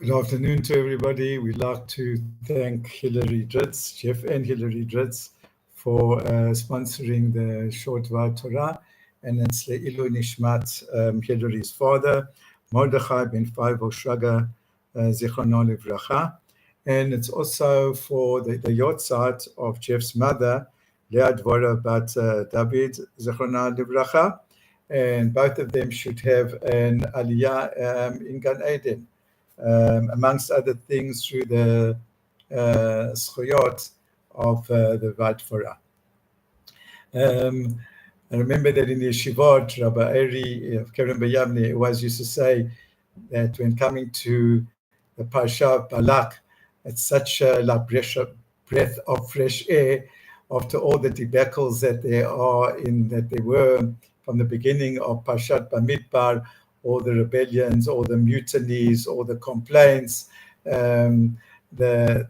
Good afternoon to everybody. We'd like to thank Hilary Dritz, Jeff and Hilary Dritz, for sponsoring the Short Dvar Torah. And it's Le'ilu Nishmat, Hilary's father, Mordechai ben Faivo Shraga, Zichrono Livracha. And it's also for the Yotzat of Jeff's mother, Leah Dvora Bat David, Zichrono Livracha. And both of them should have an Aliyah in Gan Eden. Amongst other things, through the schuyot of the Vatfora. I remember that in the yeshivot, Rabbi Eri of Keren B'Yavne always used to say that when coming to the Parsha of Balak, it's such a breath of fresh air after all the debacles that there were from the beginning of Parshat Bamidbar, all the rebellions, all the mutinies, all the complaints, the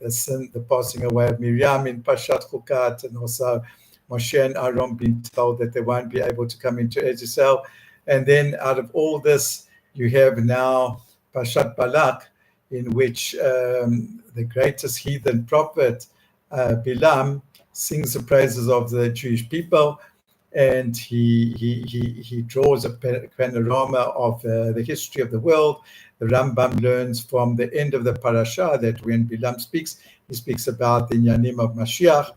sin, the passing away of Miriam in Parshat Chukat, and also Moshe and Aaron being told that they won't be able to come into Israel. And then out of all this, you have now Parshat Balak, in which the greatest heathen prophet, Bilam, sings the praises of the Jewish people. And he draws a panorama of the history of the world. The Rambam learns from the end of the parasha that when Bilam speaks, he speaks about the Inyanim of Mashiach.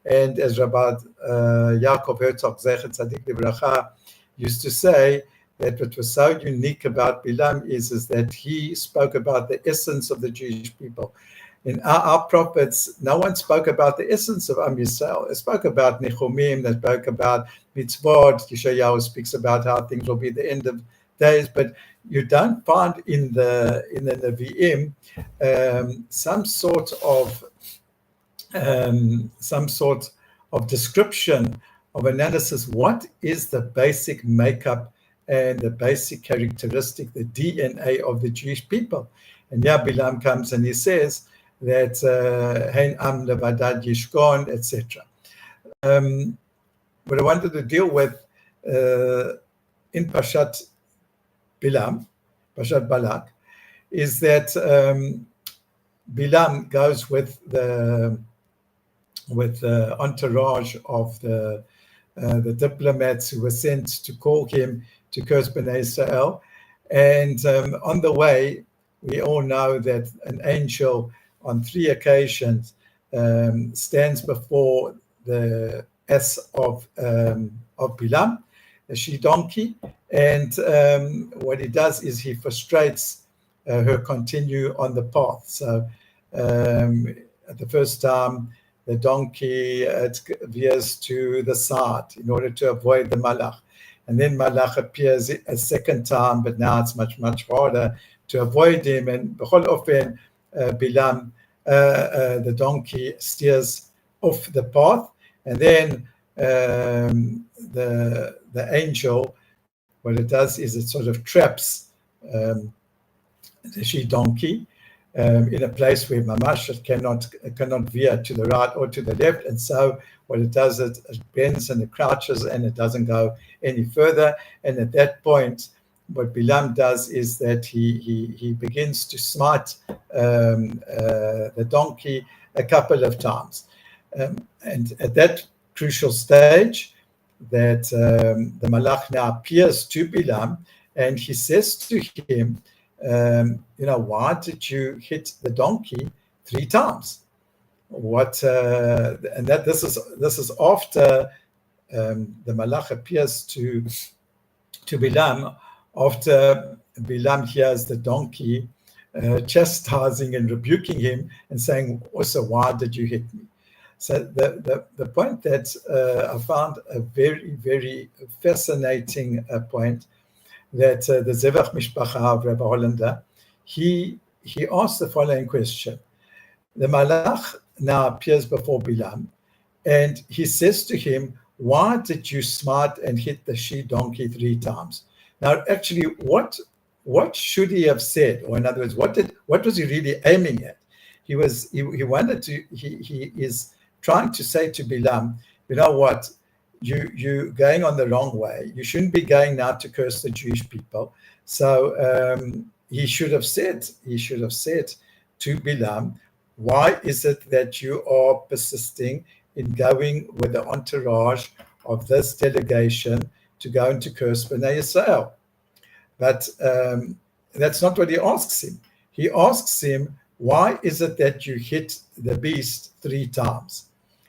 And as Rabbi Yaakov Herzog Zecher Tzadik Livracha used to say, that what was so unique about Bilam is that he spoke about the essence of the Jewish people. In our prophets, no one spoke about the essence of Am Yisrael. They spoke about Nechumim, they spoke about mitzvot. Yeshayahu speaks about how things will be at the end of days, but you don't find in the Nevi'im some sort of description of analysis. What is the basic makeup and the basic characteristic, the DNA of the Jewish people? And Bilam comes and he says that Hein Am Levadad Yishkon, etc. What I wanted to deal with in Parshat Balak, is that Bilam goes with the entourage of the diplomats who were sent to call him to curse Bnei Israel, and on the way, we all know that an angel on 3 occasions stands before the ass of Bilam, the she-donkey, and what he does is he frustrates her continue on the path. So at the first time, the donkey veers to the side in order to avoid the malach. And then malach appears a second time, but now it's much, much harder to avoid him. And b'chol ofen, Bilam, the donkey, steers off the path, and then the angel, what it does is it sort of traps the she-donkey in a place where mamash it cannot veer to the right or to the left, and so what it does, it bends and it crouches and it doesn't go any further. And at that point, what Bilam does is that he begins to smite the donkey a couple of times. And at that crucial stage, that the malach now appears to Bilam, and he says to him, why did you hit the donkey 3 times? And that this is after the malach appears to Bilam, after Bilam hears the donkey chastising and rebuking him and saying, also, why did you hit me? So the point that I found a very, very fascinating point, that the Zevach Mishpacha of Rabbi Hollander, he asked the following question. The Malach now appears before Bilam, and he says to him, why did you smite and hit the she-donkey 3 times? Now, actually, what should he have said? Or in other words, what was he really aiming at? He is trying to say to Bilam, you know what, you're going on the wrong way. You shouldn't be going now to curse the Jewish people. So he should have said to Bilam, why is it that you are persisting in going with the entourage of this delegation to go and to curse Bnei Israel? But that's not what he asks him. He asks him, why is it that you hit the beast 3 times?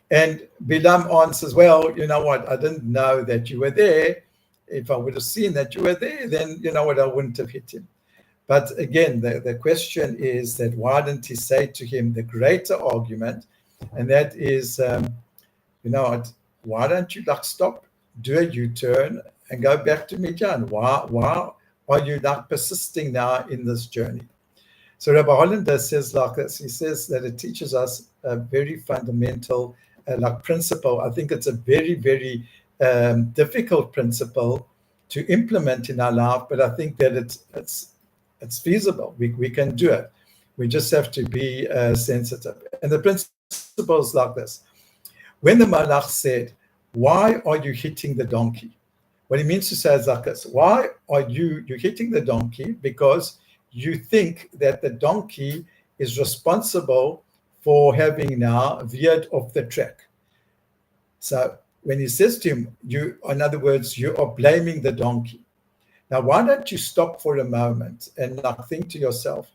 And Bilam answers, well, you know what? I didn't know that you were there. If I would have seen that you were there, then you know what? I wouldn't have hit him. But again, the question is that why didn't he say to him the greater argument? And that is, you know what? Why don't you stop, do a U-turn and go back to Midian? Why are you persisting now in this journey? So Rabbi Hollander says like this. He says that it teaches us a very fundamental principle. I think it's a very, very difficult principle to implement in our life, but I think that it's feasible. We can do it. We just have to be sensitive. And the principle is like this. When the Malach said, why are you hitting the donkey? What he means to say is like this. Why are you hitting the donkey? Because you think that the donkey is responsible for having now veered off the track. So when he says to him, in other words, you are blaming the donkey. Now, why don't you stop for a moment and think to yourself,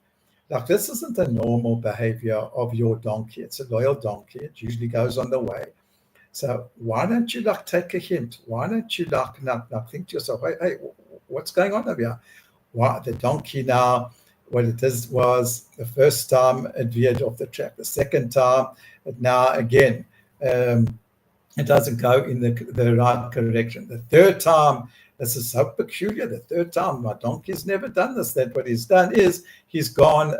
this isn't a normal behavior of your donkey. It's a loyal donkey. It usually goes on the way. So why don't you take a hint? Why don't you think to yourself, hey, what's going on over here? Why the donkey now, what it is was the first time it veered off the track. The second time, it now again, it doesn't go in the right direction. The third time, this is so peculiar. The third time, my donkey's never done this. That what he's done is he's gone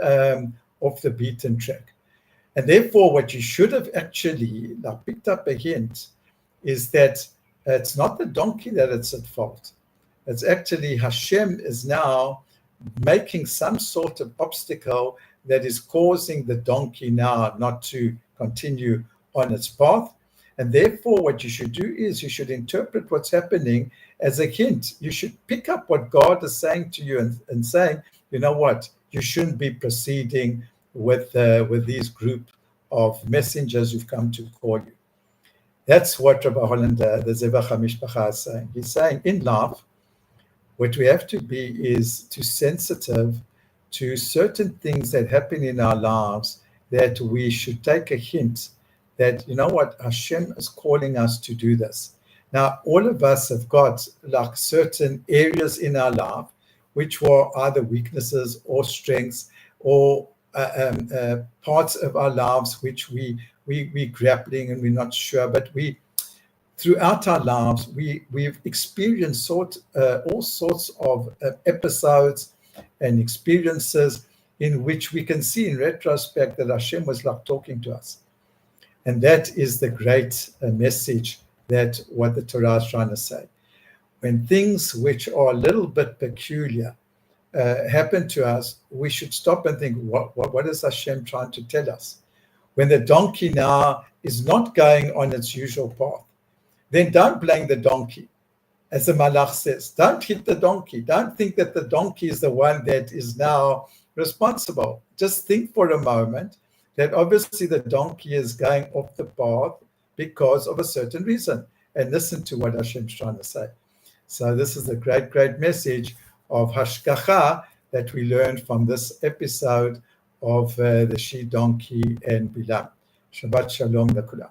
off the beaten track. And therefore, what you should have actually picked up a hint is that it's not the donkey that it's at fault. It's actually Hashem is now making some sort of obstacle that is causing the donkey now not to continue on its path. And therefore, what you should do is you should interpret what's happening as a hint. You should pick up what God is saying to you and saying, you know what, you shouldn't be proceeding with these group of messengers who've come to call you. That's what Rabbi Hollander, the Zevach HaMishpacha, is saying. He's saying in life, what we have to be is too sensitive to certain things that happen in our lives that we should take a hint that, you know what, Hashem is calling us to do this. Now, all of us have got certain areas in our life which were either weaknesses or strengths or parts of our lives which we're grappling and we're not sure, but throughout our lives, we've experienced all sorts of episodes and experiences in which we can see in retrospect that Hashem was talking to us. And that is the great message that what the Torah is trying to say. When things which are a little bit peculiar happen to us, we should stop and think, what is Hashem trying to tell us? When the donkey now is not going on its usual path, then don't blame the donkey. As the Malach says, don't hit the donkey. Don't think that the donkey is the one that is now responsible. Just think for a moment that obviously the donkey is going off the path because of a certain reason. And listen to what Hashem's trying to say. So this is a great, great message of Hashgacha that we learned from this episode of the she-donkey and Bilam. Shabbat Shalom L'Kulam.